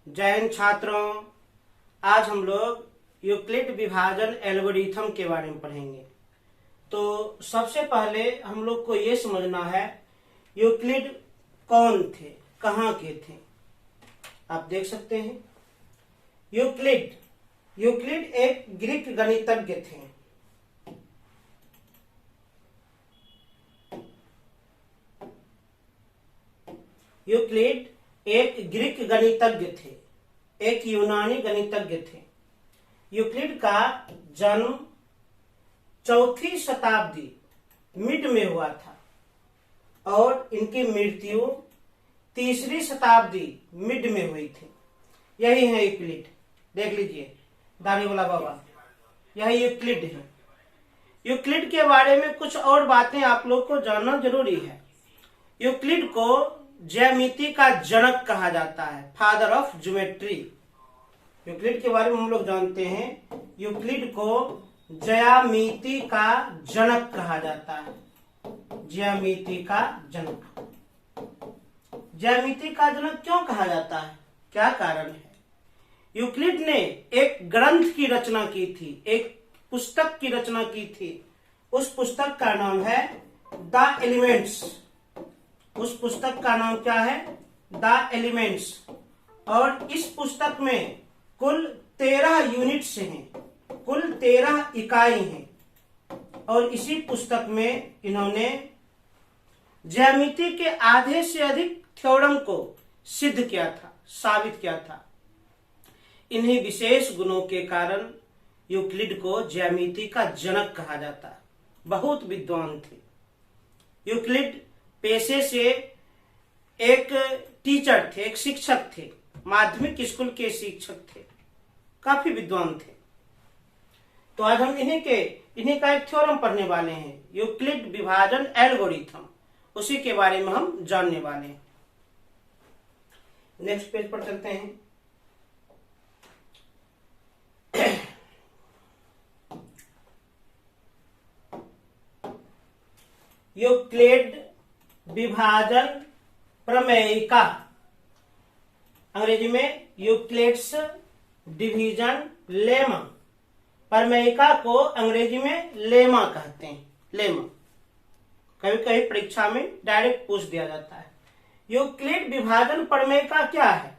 जय हिंद छात्रों। आज हम लोग यूक्लिड विभाजन एल्गोरिथम के बारे में पढ़ेंगे। तो सबसे पहले हम लोग को ये समझना है यूक्लिड कौन थे, कहाँ के थे। आप देख सकते हैं यूक्लिड एक ग्रीक गणितज्ञ थे। यूक्लिड एक ग्रीक गणितज्ञ थे, एक यूनानी गणितज्ञ थे। यूक्लिड का जन्म चौथी शताब्दी मिड में हुआ था और इनकी मृत्यु तीसरी शताब्दी मिड में हुई थी। यही है यूक्लिड, देख लीजिए दाढ़ी वाला बाबा, यही यूक्लिड है। यूक्लिड के बारे में कुछ और बातें आप लोग को जानना जरूरी है। यूक्लिड को ज्यामिति का जनक कहा जाता है, फादर ऑफ ज्योमेट्री। यूक्लिड के बारे में हम लोग जानते हैं, यूक्लिड को ज्यामिति का जनक कहा जाता है। ज्यामिति का जनक, ज्यामिति का जनक क्यों कहा जाता है, क्या कारण है? यूक्लिड ने एक ग्रंथ की रचना की थी, एक पुस्तक की रचना की थी। उस पुस्तक का नाम है द एलिमेंट्स। उस पुस्तक का नाम क्या है? The elements. और इस पुस्तक में कुल 13 यूनिट्स हैं, कुल 13 इकाई हैं। और इसी पुस्तक में इन्होंने ज्यामिति के आधे से अधिक थ्योरम को सिद्ध किया था, साबित किया था। इन्हीं विशेष गुणों के कारण यूक्लिड को ज्यामिति का जनक कहा जाता है। बहुत विद्वान थे यूक्लिड। पेशे से एक टीचर थे, एक शिक्षक थे, माध्यमिक स्कूल के शिक्षक थे, काफी विद्वान थे। तो आज हम इन्हीं का एक थ्योरम पढ़ने वाले हैं, यूक्लिड विभाजन एल्गोरिथम। उसी के बारे में हम जानने वाले हैं। नेक्स्ट पेज पर चलते हैं। यूक्लिड विभाजन प्रमेयिका, अंग्रेजी में यूक्लिड्स डिवीजन लेमा। प्रमेयिका को अंग्रेजी में लेमा कहते हैं, लेमा। कभी कभी परीक्षा में डायरेक्ट पूछ दिया जाता है। यूक्लिड विभाजन प्रमेयिका क्या है?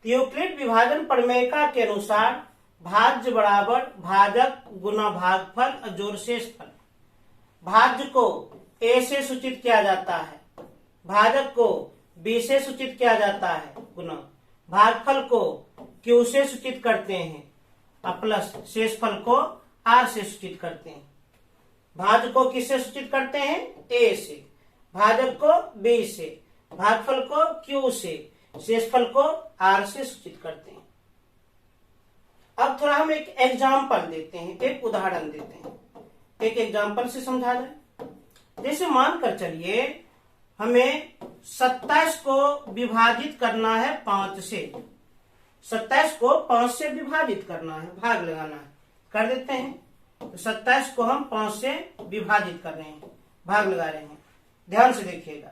तो यूक्लिड विभाजन प्रमेयिका के अनुसार भाज्य बराबर भाजक गुना भागफल जोड़ शेषफल। भाज्य को a से सूचित किया जाता है, भाजक को b से सूचित किया जाता है, गुना भागफल को q से सूचित करते हैं और प्लस शेषफल को r से सूचित करते हैं। भाज्य को किससे सूचित करते हैं? a से, भाजक को b से, भागफल को q से, शेषफल को r से सूचित करते हैं। अब थोड़ा हम एक एग्जाम्पल देते हैं, एक उदाहरण देते हैं, एक एग्जाम्पल से समझा जाए। जैसे मानकर चलिए हमें 27 को विभाजित करना है 5 से। 27 को 5 से विभाजित करना है, भाग लगाना है, कर देते हैं। तो 27 को हम 5 से विभाजित कर रहे हैं, भाग लगा रहे हैं। ध्यान से देखिएगा,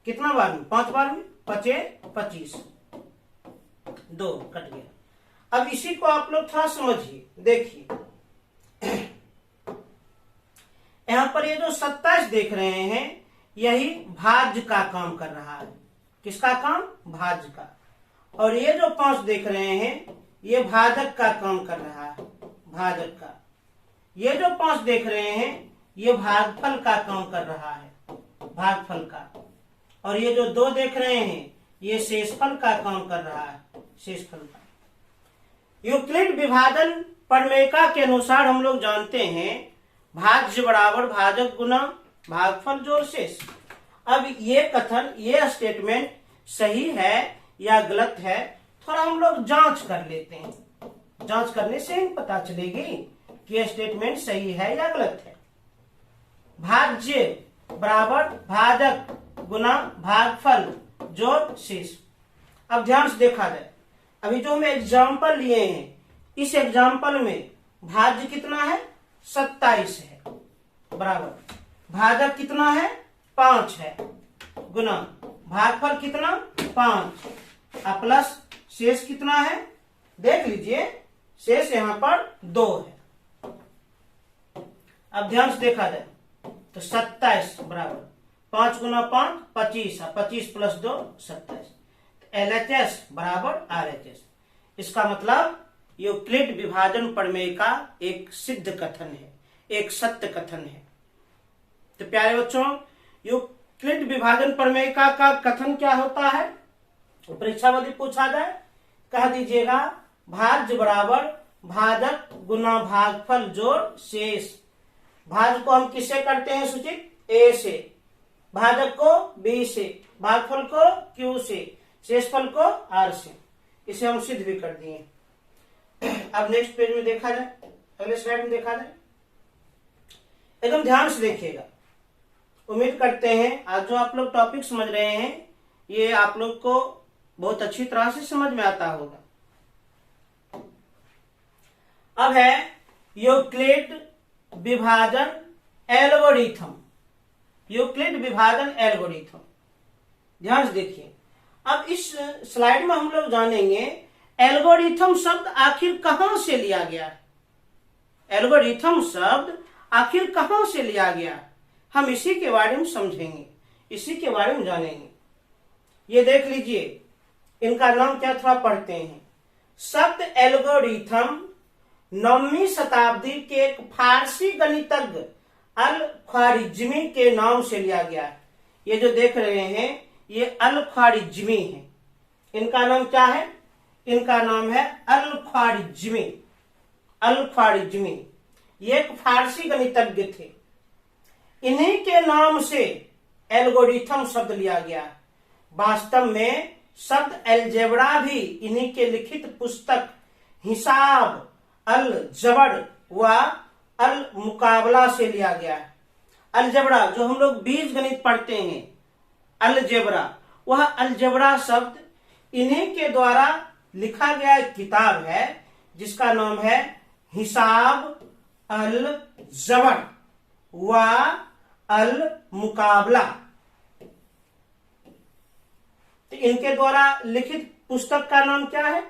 कितना बार में? 5 बार में, 5 25, 2 कट गया। अब इसी को आप लोग थोड़ा समझिए, देखिए यहाँ पर ये जो 27 देख रहे हैं, यही भाज्य का काम कर रहा है। किसका काम? भाज्य का। और ये जो 5 देख रहे हैं, ये भाजक का काम कर रहा है, भाजक का। ये जो 5 देख रहे हैं, ये भागफल का काम कर रहा है, भागफल का। और ये जो 2 देख रहे हैं, ये शेषफल का काम कर रहा है, शेषफल का। यूक्लिड विभाजन प्रमेयिका के अनुसार हम लोग जानते हैं भाज्य बराबर भाजक गुना भागफल जोड़ शेष। अब ये कथन, ये स्टेटमेंट सही है या गलत है, थोड़ा हम लोग जांच कर लेते हैं। जांच करने से ही पता चलेगी कि ये स्टेटमेंट सही है या गलत है। भाज्य बराबर भाजक गुना भागफल जोड़ शेष। अब ध्यान से देखा जाए, अभी जो हम एग्जाम्पल लिए हैं, इस एग्जाम्पल में भाज्य कितना है? 27 है, बराबर भाजक कितना है? 5 है, गुना भागफल कितना? 5 प्लस शेष कितना है देख लीजिए, शेष यहाँ पर 2 है। अब ध्यान से देखा जाए तो 27 बराबर 5 गुना 5 25 और 25 प्लस 2 27। LHS बराबर RHS। इसका मतलब यूक्लिड विभाजन प्रमेय का एक सिद्ध कथन है, एक सत्य कथन है। तो प्यारे बच्चों, यूक्लिड विभाजन प्रमेय का कथन क्या होता है? परीक्षा में पूछा जाए कह दीजिएगा भाज्य बराबर भाजक गुना भागफल जोड़ शेष। भाज्य को हम किससे करते हैं सूचित? A से, भाजक को B से, भागफल को Q से, शेषफल को R से। इसे हम सिद्ध भी कर दिए। अब नेक्स्ट पेज में देखा जाए, अगले स्लाइड में देखा जाए, एकदम ध्यान से देखिएगा। उम्मीद करते हैं आज जो आप लोग टॉपिक समझ रहे हैं ये आप लोग को बहुत अच्छी तरह से समझ में आता होगा। अब है यूक्लिड विभाजन एल्गोरिथम। यूक्लिड विभाजन एल्गोरिथम, ध्यान से देखिए। अब इस स्लाइड में हम लोग जानेंगे एल्गोरिथम शब्द आखिर कहां से लिया गया है। एल्गोरिथम शब्द आखिर कहां से लिया गया है, हम इसी के बारे में समझेंगे, इसी के बारे में जानेंगे। ये देख लीजिए, इनका नाम क्या थोड़ा पढ़ते हैं। शब्द एल्गोरिथम 9वीं शताब्दी के एक फारसी गणितज्ञ अल ख्वारिज्मी के नाम से लिया गया है। ये जो देख रहे हैं ये अल ख्वारिज्मी है। इनका नाम क्या है? इनका नाम है अल ख्वारिज्मी। अल ख्वारिज्मी ये एक फारसी गणितज्ञ थे। इन्हीं के नाम से एल्गोरिथम शब्द लिया गया है। वास्तव में शब्द अलजेब्रा भी इन्हीं के लिखित पुस्तक हिसाब अल जबर व अल मुकाबला से लिया गया है। अलजेब्रा जो हम लोग बीज गणित पढ़ते हैं, अलजेब्रा, वह अलजेब्रा शब्द इन्हीं के द्वारा लिखा गया एक किताब है जिसका नाम है हिसाब अल जबर व अल मुकाबला। तो इनके द्वारा लिखित पुस्तक का नाम क्या है?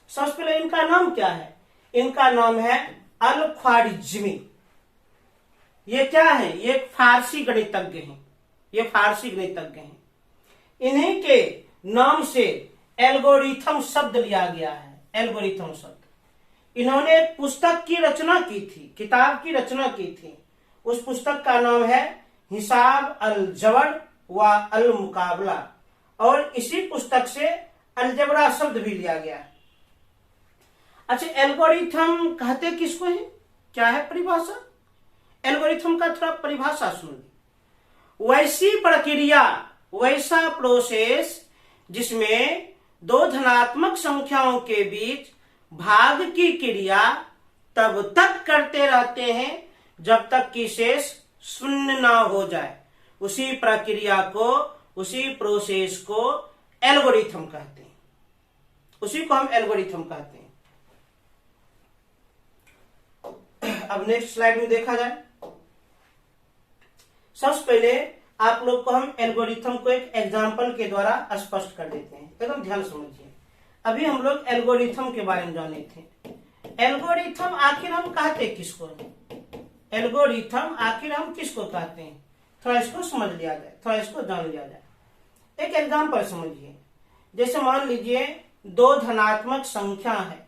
सबसे पहले इनका नाम क्या है? इनका नाम है अल ख्वारिज्मी। ये क्या है? ये फारसी गणितज्ञ हैं, ये फारसी गणितज्ञ हैं। इन्हीं के नाम से एल्गोरिथम शब्द लिया गया है। एल्गोरिथम शब्द इन्होंने एक पुस्तक की रचना की थी, किताब की रचना की थी। उस पुस्तक का नाम है हिसाब अल जबर व अल मुकाबला, और इसी पुस्तक से अलजेब्रा शब्द भी लिया गया है। अच्छा, एल्गोरिथम कहते किसको है? क्या है परिभाषा? एल्गोरिथम का थोड़ा परिभाषा सुनिए। वैसी प्रक्रिया, वैसा प्रोसेस जिसमें दो धनात्मक संख्याओं के बीच भाग की क्रिया तब तक करते रहते हैं जब तक कि शेष शून्य ना हो जाए, उसी प्रक्रिया को, उसी प्रोसेस को एल्गोरिथम कहते हैं। उसी को हम एल्गोरिथम कहते हैं। अब नेक्स्ट स्लाइड में देखा जाए, सबसे पहले आप लोग को हम एल्गोरिथम को एक एग्जाम्पल के द्वारा स्पष्ट कर देते हैं। एकदम ध्यान समझिए। अभी हम लोग एल्गोरिथम के बारे में जाने थे। एल्गोरिथम आखिर हम कहते किसको हैं? एल्गोरिथम आखिर हम किसको कहते हैं? थोड़ा इसको समझ लिया जाए, थोड़ा इसको जान लिया जाए। एक एग्जाम्पल समझिए। जैसे मान लीजिए दो धनात्मक संख्या है,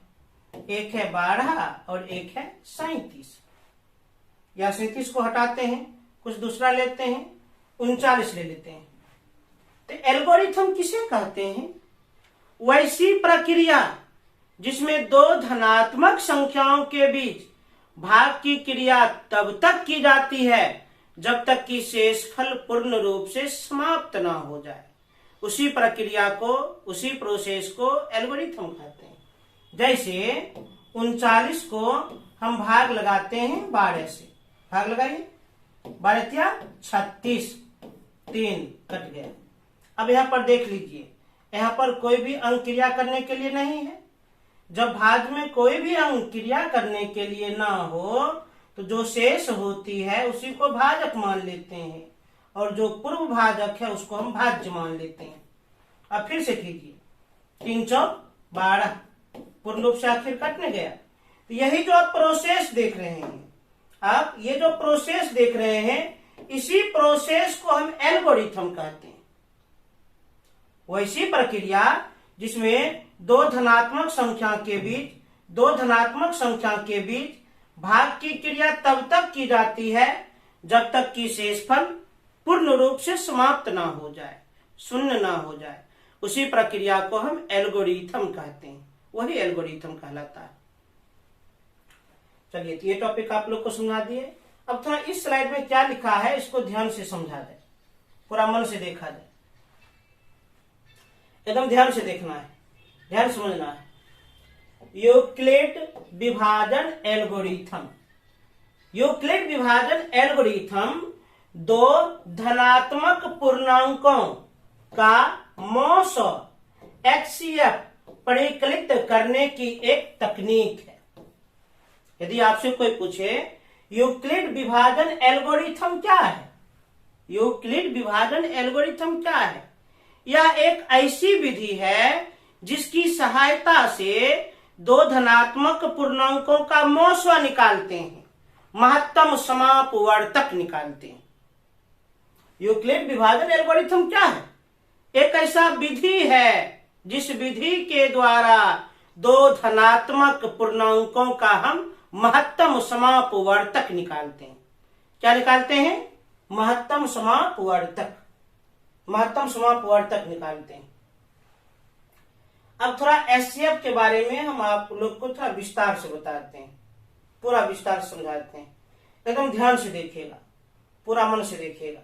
एक है 12 और एक है 37। या 37 को हटाते हैं, कुछ दूसरा लेते हैं, 39 ले लेते हैं। तो एल्गोरिथम किसे कहते हैं? वैसी प्रक्रिया जिसमें दो धनात्मक संख्याओं के बीच भाग की क्रिया तब तक की जाती है जब तक कि शेषफल पूर्ण रूप से समाप्त ना हो जाए, उसी प्रक्रिया को, उसी प्रोसेस को एल्गोरिथम कहते हैं। जैसे 39 को हम भाग लगाते हैं 12 से, भाग लगाइए, 12 36, 3 कट गया। अब यहाँ पर देख लीजिए, यहाँ पर कोई भी अंक क्रिया करने के लिए नहीं है। जब भाग में कोई भी अंक क्रिया करने के लिए ना हो तो जो शेष होती है उसी को भाजक मान लेते हैं, और जो पूर्व भाजक है उसको हम भाज्य मान लेते हैं। अब फिर से कीजिए, 3 चौक 12 पूर्ण रूप से आखिर कटने गया। तो यही जो आप प्रोसेस देख रहे हैं, आप ये जो प्रोसेस देख रहे हैं, इसी प्रोसेस को हम एल्गोरिथम कहते हैं। वैसी प्रक्रिया जिसमें दो धनात्मक संख्या के बीच भाग की क्रिया तब तक की जाती है जब तक कि शेषफल पूर्ण रूप से समाप्त ना हो जाए, शून्य ना हो जाए। उसी प्रक्रिया को हम एल्गोरिथम कहते हैं, वही एल्गोरिथम कहलाता है। चलिए, तो ये टॉपिक आप लोग को समझा दिए। अब थोड़ा इस स्लाइड में क्या लिखा है इसको ध्यान से समझा जाए, पूरा मन से देखा जाए, एकदम ध्यान से देखना है, ध्यान समझना है। यूक्लिड विभाजन एल्गोरिथम। यूक्लिड विभाजन एल्गोरिथम दो धनात्मक पूर्णांकों का मॉस HCF परिकलित करने की एक तकनीक है। यदि आपसे कोई पूछे यूक्लिड विभाजन एल्गोरिथम क्या है, यूक्लिड विभाजन एल्गोरिथम क्या है, यह एक ऐसी विधि है जिसकी सहायता से दो धनात्मक पूर्णांकों का मौसवा निकालते हैं, महत्तम समापवर्तक निकालते हैं। यूक्लिड विभाजन एल्गोरिथम क्या है? एक ऐसा विधि है जिस विधि के द्वारा दो धनात्मक पूर्णांकों का हम महत्तम समापवर्तक निकालते हैं। क्या निकालते हैं? महत्तम समापवर्तक, महत्तम समापवर्तक निकालते हैं। अब थोड़ा HCF के बारे में हम आप लोग को थोड़ा विस्तार से बताते हैं, पूरा विस्तार से समझाते हैं। एकदम ध्यान से देखिएगा, पूरा मन से देखिएगा।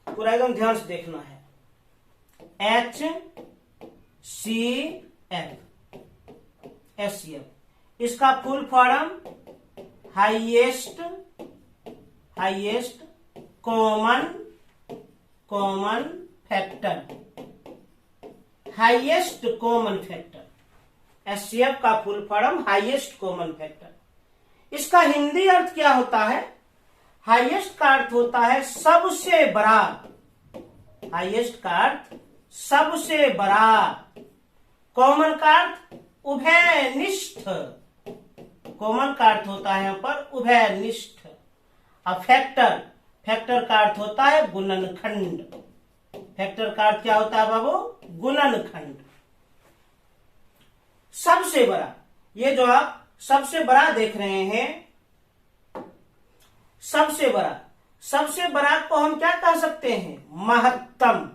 पूरा एकदम ध्यान से देखना है। HCF, इसका full form highest common factor, highest common factor. HCF का full form highest common factor. इसका हिंदी अर्थ क्या होता है? हाईएस्ट का अर्थ होता है सबसे बड़ा, हाईएस्ट का अर्थ सबसे बड़ा, कॉमन का अर्थ उभयनिष्ठ, कॉमन का अर्थ होता है यहाँ पर उभयनिष्ठ। अब फैक्टर का अर्थ होता है गुणनखंड, फैक्टर का अर्थ क्या होता है बाबू? गुणनखंड। सबसे बड़ा, ये जो आप सबसे बड़ा देख रहे हैं, सबसे बड़ा को हम क्या कह सकते हैं? महत्तम।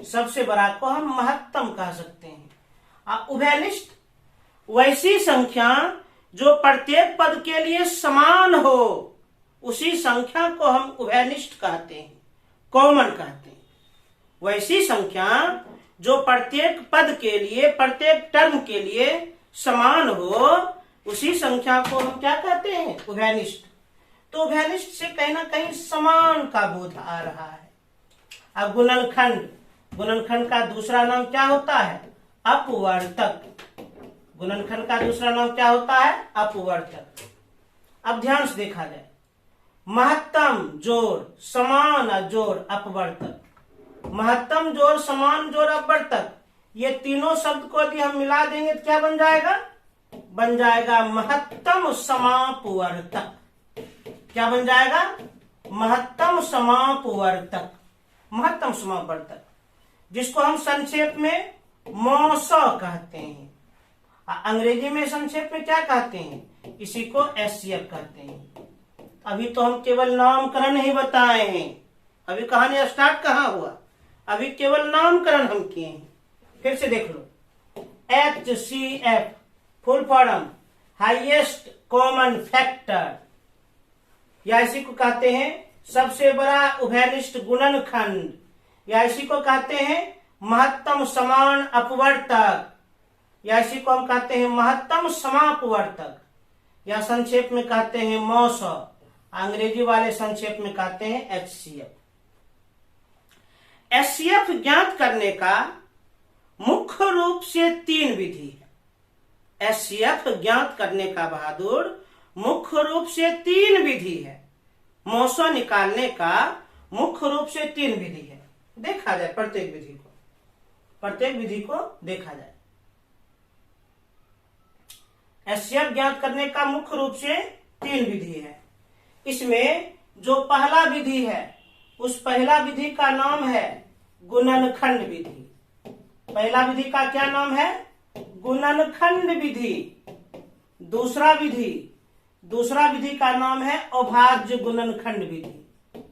सबसे बड़ा को हम महत्तम कह सकते हैं। उभयनिष्ठ, वैसी संख्या जो प्रत्येक पद के लिए समान हो, उसी संख्या को हम उभयनिष्ठ कहते हैं, कॉमन कहते हैं। वैसी संख्या जो प्रत्येक पद के लिए, प्रत्येक टर्म के लिए समान हो, उसी संख्या को हम क्या कहते हैं? उभयनिष्ठ। तो उभयनिष्ठ से कहीं ना कहीं समान का बोध आ रहा है। अब गुणनखंड का दूसरा नाम क्या होता है? अपवर्तक। गुणनखंड का दूसरा नाम क्या होता है? अपवर्तक। अब ध्यान से देखा जाए, महत्तम जोड़, समान जोड़, अपवर्तक। महत्तम जोड़, समान जोड़, अपवर्तक, ये तीनों शब्द को यदि हम मिला देंगे तो क्या बन जाएगा? बन जाएगा महत्तम समापवर्तक। क्या बन जाएगा? महत्तम समापवर्तक, महत्तम समापवर्तक, जिसको हम संक्षेप में मॉस कहते हैं। अंग्रेजी में संक्षेप में क्या कहते हैं? इसी को HCF कहते हैं। अभी तो हम केवल नामकरण ही बताए हैं, अभी कहानी स्टार्ट कहाँ हुआ, अभी केवल नामकरण हम किए हैं। फिर से देख लो, HCF full form highest common factor, या इसी को कहते हैं सबसे बड़ा उभयनिष्ठ गुणनखंड, या इसी को कहते हैं महत्तम समान अपवर्तक, या इसी को हम कहते हैं महत्तम समापवर्तक, या संक्षेप में कहते हैं मॉस, अंग्रेजी वाले संक्षेप में कहते हैं HCF। HCF ज्ञात करने का मुख्य रूप से 3 विधि है। HCF ज्ञात करने का बहादुर मुख्य रूप से 3 विधि है। मौसो निकालने का मुख्य रूप से 3 विधि है। देखा जाए प्रत्येक विधि को देखा जाए। एचसीएफ ज्ञात करने का मुख्य रूप से 3 विधि है। इसमें जो पहला विधि है उस पहला विधि का नाम है गुणनखंड विधि। पहला विधि का क्या नाम है? गुणनखंड विधि। दूसरा विधि का नाम है अभाज्य गुणनखंड विधि।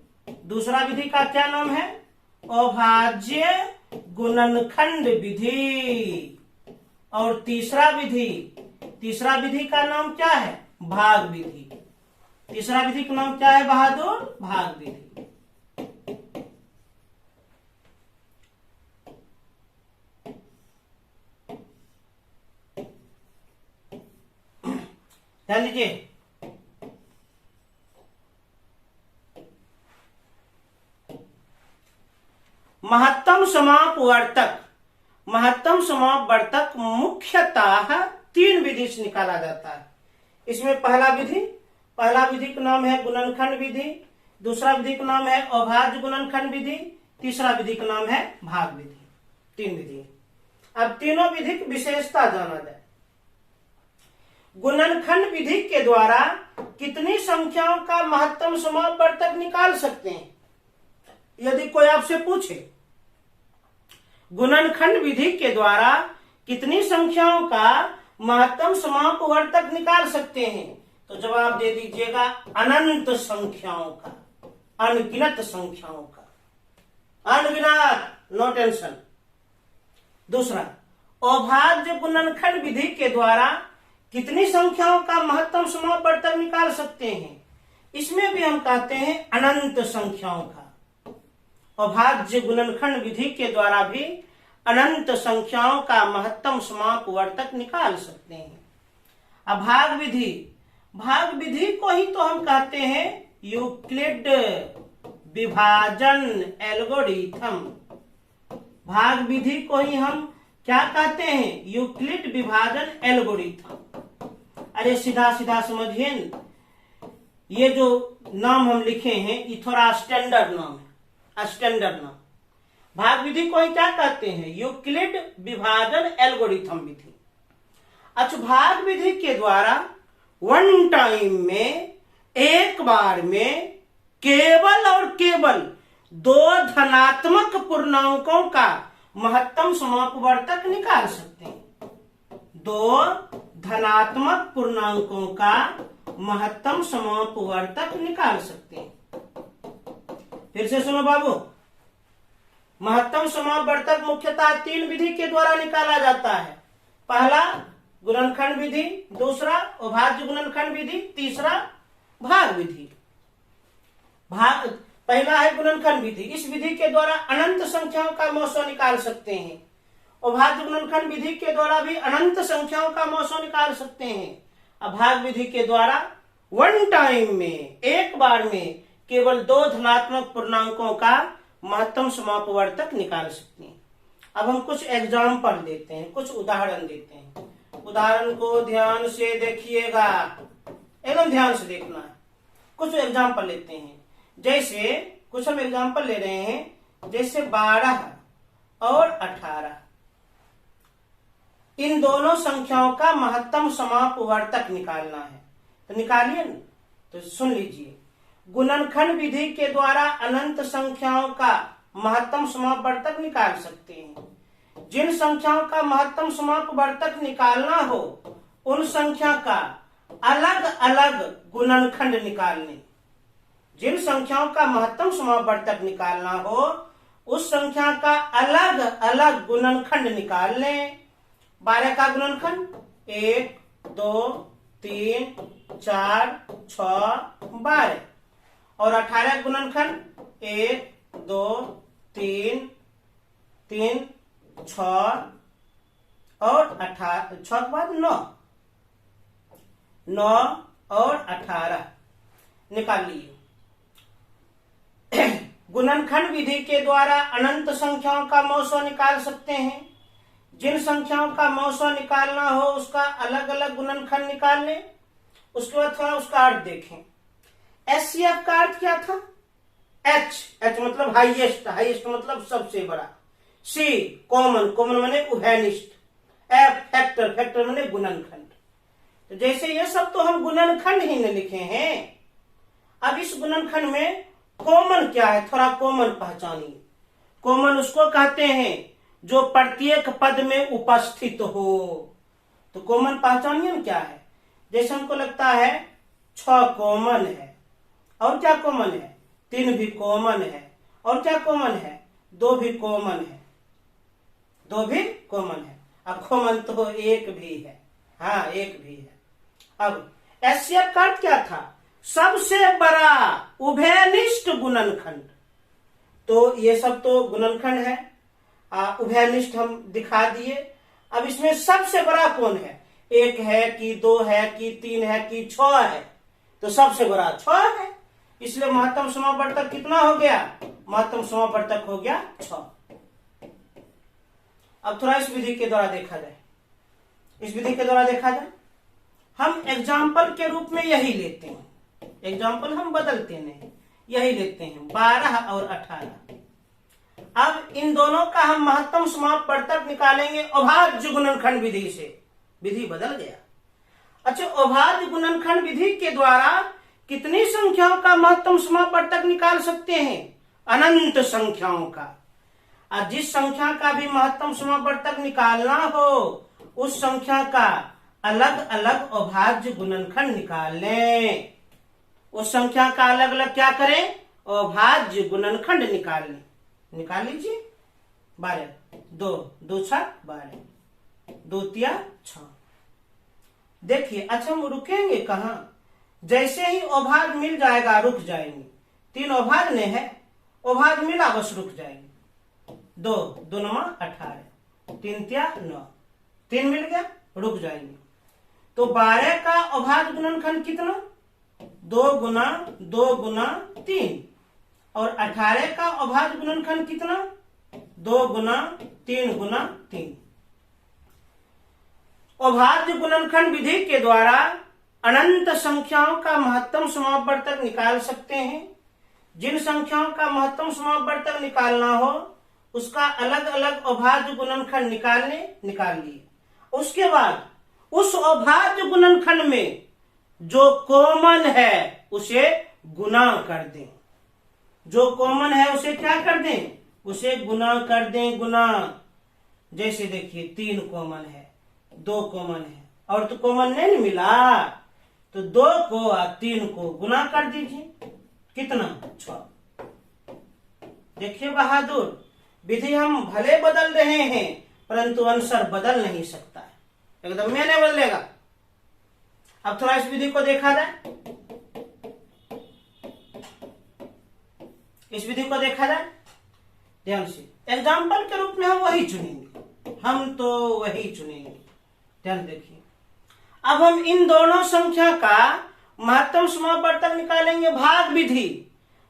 दूसरा विधि का क्या नाम है? अभाज्य गुणनखंड विधि। और तीसरा विधि का नाम क्या है? भाग विधि। तीसरा विधि का नाम क्या है बहादुर? भाग विधि। ध्यान दीजिए। महत्तम समापवर्तक मुख्यतः 3 विधि से निकाला जाता है। इसमें पहला विधि का नाम है गुणनखंड विधि। दूसरा विधि का नाम है अभाज्य गुणनखंड विधि। तीसरा विधि का नाम है भाग विधि। 3 विधि। अब तीनों विधि की विशेषता जाना जाए। गुणनखंड विधि के द्वारा कितनी संख्याओं का महत्तम समापवर्तक निकाल सकते हैं? यदि कोई आपसे पूछे गुणनखंड विधि के द्वारा कितनी संख्याओं का महत्तम समापवर्तक निकाल सकते हैं, तो जवाब दे दीजिएगा अनंत संख्याओं का, अनगिनत संख्याओं का, अनगिनत, नो टेंशन। दूसरा, अभाज्य गुणनखंड विधि के द्वारा कितनी संख्याओं का महत्तम समापवर्तक निकाल सकते हैं? इसमें भी हम कहते हैं अनंत संख्याओं का। अभाज्य गुणनखंड विधि के द्वारा भी अनंत संख्याओं का महत्तम समापवर्तक निकाल सकते हैं। अब भाग विधि को ही तो हम कहते हैं यूक्लिड विभाजन एल्गोरिथम। भाग विधि को ही हम क्या कहते हैं? यूक्लिड विभाजन एल्गोरिथम। अरे सीधा समझिए, ये जो नाम हम लिखे हैं ये थोड़ा स्टैंडर्ड नाम है, स्टैंडर्ड नाम। भाग विधि को ही क्या कहते हैं? यूक्लिड विभाजन एल्गोरिथम विधि। अच्छा, भाग विधि के द्वारा वन टाइम में, एक बार में केवल और केवल 2 धनात्मक पूर्णांकों का महत्तम समापवर्तक निकाल सकते हैं। 2 धनात्मक पूर्णांकों का महत्तम समापवर्तक निकाल सकते हैं। फिर से सुनो बाबू, महत्तम समापवर्तक मुख्यतः 3 विधि के द्वारा निकाला जाता है। पहला गुणनखंड विधि, दूसरा अभाज्य गुणनखंड विधि, तीसरा भाग विधि। पहला है गुणनखंड विधि। इस विधि के द्वारा अनंत संख्याओं का मौसो निकाल सकते हैं। अभाज्य गुणनखंड विधि के द्वारा भी अनंत संख्याओं का मौसो निकाल सकते हैं। अभाग विधि के द्वारा वन टाइम में, एक बार में केवल 2 धनात्मक पूर्णांकों का महत्तम समापवर्तक निकाल सकते हैं। अब हम कुछ एग्जाम्पल देते हैं, कुछ उदाहरण देते हैं। उदाहरण को ध्यान से देखिएगा, एकदम ध्यान से देखना है। कुछ एग्जाम्पल लेते हैं, जैसे कुछ हम एग्जाम्पल ले रहे हैं, जैसे 12 और 18। इन दोनों संख्याओं का महत्तम समापवर्तक निकालना है, तो निकालिए ना। तो सुन लीजिए, गुणनखंड विधि के द्वारा अनंत संख्याओं का महत्तम समापवर्तक निकाल सकते हैं। जिन संख्याओं का महत्तम समापवर्तक निकालना हो उन संख्या का अलग अलग गुणनखंड निकालने। जिन संख्याओं का महत्तम समापवर्तक निकालना हो उस संख्या का अलग अलग गुणनखंड निकाल लें। 12 का गुणनखंड 1, 2, 3, 4, 6, 12 और 18 गुणनखंड 1, 2, 3, 6 और 18, 6 के बाद 9 और 18 निकाल लिए। गुणनखंड विधि के द्वारा अनंत संख्याओं का मौसो निकाल सकते हैं। जिन संख्याओं का मौसो निकालना हो उसका अलग अलग गुणनखंड निकाल लें। उसके बाद थोड़ा उसका अर्थ देखें। HCF का अर्थ क्या था? H मतलब हाईएस्ट, हाईएस्ट मतलब सबसे बड़ा। C कॉमन, कॉमन माने उभयनिष्ठ। F फैक्टर, फैक्टर माने गुणनखंड। तो जैसे ये सब तो हम गुणनखंड ही न लिखे हैं, अब इस गुणनखंड में कॉमन क्या है, थोड़ा कॉमन पहचानिए। कॉमन उसको कहते हैं जो प्रत्येक पद में उपस्थित हो। तो कॉमन पहचानिए ना क्या है। जैसे हमको लगता है 6 कॉमन है, और क्या कॉमन है, 3 भी कॉमन है, और क्या कॉमन है, 2 भी कॉमन है, 2 भी कॉमन है। अब कॉमन तो 1 भी है, हाँ 1 भी है। अब HCF का अर्थ क्या था, सबसे बड़ा उभयनिष्ठ गुणनखंड। तो ये सब तो गुणनखंड है, उभयनिष्ठ हम दिखा दिए। अब इसमें सबसे बड़ा कौन है, 1 है कि 2 है कि 3 है कि 6 है, तो सबसे बड़ा 6 है, इसलिए महत्तम समावर्तक कितना हो गया, महत्तम समावर्तक हो गया 6। अब थोड़ा इस विधि के द्वारा देखा जाए, इस विधि के द्वारा देखा जाए। हम एग्जाम्पल के रूप में यही लेते हैं, एग्जाम्पल हम बदलते नहीं, यही लेते हैं 12 और 18। अब इन दोनों का हम महत्तम समावर्तक निकालेंगे अभाज्य गुणनखंड विधि से। विधि बदल गया। अच्छा, अभाज्य गुणनखंड विधि के द्वारा कितनी संख्याओं का महत्तम समावर्तक निकाल सकते हैं, अनंत संख्याओं का। और जिस संख्या का भी महत्तम समावर्तक निकालना हो उस संख्या का अलग अलग अभाज्य गुणनखंड निकाल लें। उस संख्या का अलग अलग क्या करें, अभाज्य गुणनखंड निकाल लें। निकाल लीजिए। 12, 2 2 6 12, 2 3 6। देखिए, अच्छा हम रुकेंगे कहाँ, जैसे ही अभाज्य मिल जाएगा रुक जाएंगे। 3 अभाज्य ने है, अभाज्य मिला बस रुक जाएंगे। 2 2 9 18, 3 3 9, 3 मिल गया रुक जाएंगे। तो 12 का अभाज्य गुणनखंड कितना, 2 गुना 2 गुना 3, और 18 का अभाज्य गुणनखंड कितना, 2 गुना 3 गुना 3। अभाज्य गुणनखंड विधि के द्वारा अनंत संख्याओं का महत्तम समावर्तक निकाल सकते हैं। जिन संख्याओं का महत्तम समावर्तक निकालना हो उसका अलग अलग अभाज्य गुणनखंड निकाल लिए। उसके बाद उस अभाज्य गुणनखंड में जो कॉमन है उसे गुना कर दें। जो कॉमन है उसे क्या कर दें, उसे गुना कर दें, गुना। जैसे देखिए 3 कॉमन है, 2 कॉमन है, और तो कॉमन नहीं मिला, तो 2 को और 3 को गुना कर दीजिए। कितना, 6। देखिए बहादुर, विधि हम भले बदल रहे हैं परंतु आंसर बदल नहीं सकता है, एकदम में नहीं बदलेगा। अब थोड़ा इस विधि को देखा जाए, इस विधि को देखा जाए ध्यान से। एग्जाम्पल के रूप में हम वही चुनेंगे, हम तो वही चुनेंगे। ध्यान देखिए, अब हम इन दोनों संख्या का महत्तम समावर्तक निकालेंगे भाग विधि।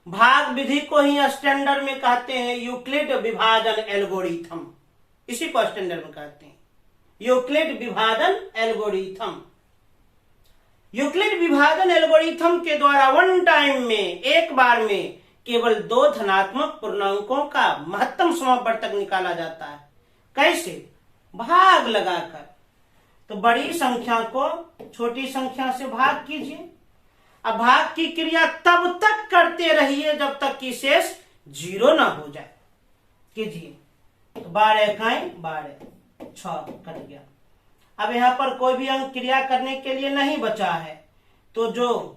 भाग विधि को ही स्टैंडर्ड में कहते हैं यूक्लिड विभाजन एल्गोरिथम, इसी को स्टैंडर्ड में कहते हैं यूक्लिड विभाजन एल्गोरिथम। यूक्लिड विभाजन एल्गोरिथम के द्वारा वन टाइम में, एक बार में केवल 2 धनात्मक पूर्णांकों का महत्तम समावर्तक निकाला जाता है। कैसे, भाग लगाकर। तो बड़ी संख्या को छोटी संख्या से भाग कीजिए। अब भाग की क्रिया तब तक करते रहिए जब तक कि शेष 0 ना हो जाए। कीजिए, तो 12 इकाई 12, 6 कट गया। अब यहां पर कोई भी अंक क्रिया करने के लिए नहीं बचा है, तो जो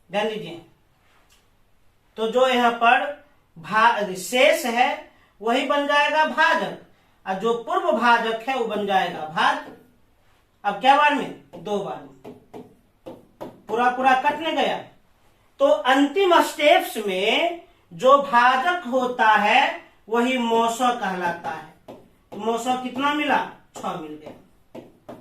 ध्यान दीजिए, तो जो यहाँ पर शेष है वही बन जाएगा भाजक, और जो पूर्व भाजक है वो बन जाएगा भाग। अब क्या बार में, 2 बार में, पूरा पूरा कटने गया। तो अंतिम स्टेप्स में जो भाजक होता है वही मौसा कहलाता है। तो मौसा कितना मिला, 6 मिल गया।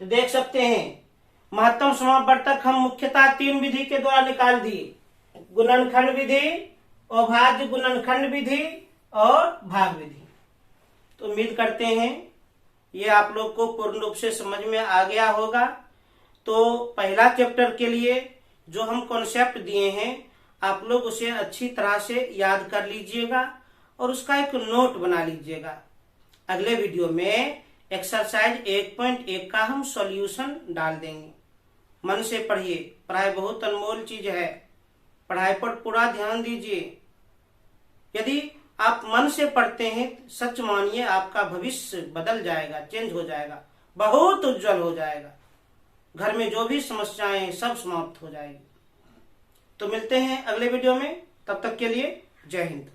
तो देख सकते हैं महत्तम समावर्तक हम मुख्यतः 3 विधि के द्वारा निकाल दिए, गुणनखंड विधि, अभाज्य गुणनखंड विधि और भाग विधि। तो उम्मीद करते हैं ये आप लोग को पूर्ण रूप से समझ में आ गया होगा। तो पहला चैप्टर के लिए जो हम कॉन्सेप्ट दिए हैं आप लोग उसे अच्छी तरह से याद कर लीजिएगा और उसका एक नोट बना लीजिएगा। अगले वीडियो में एक्सरसाइज 1.1 का हम सॉल्यूशन डाल देंगे। मन से पढ़िए, पढ़ाई बहुत अनमोल चीज है, पढ़ाई पर पूरा ध्यान दीजिए। यदि आप मन से पढ़ते हैं सच मानिए आपका भविष्य बदल जाएगा, चेंज हो जाएगा, बहुत उज्जवल हो जाएगा। घर में जो भी समस्याएं हैं सब समाप्त हो जाएगी। तो मिलते हैं अगले वीडियो में, तब तक के लिए जय हिंद।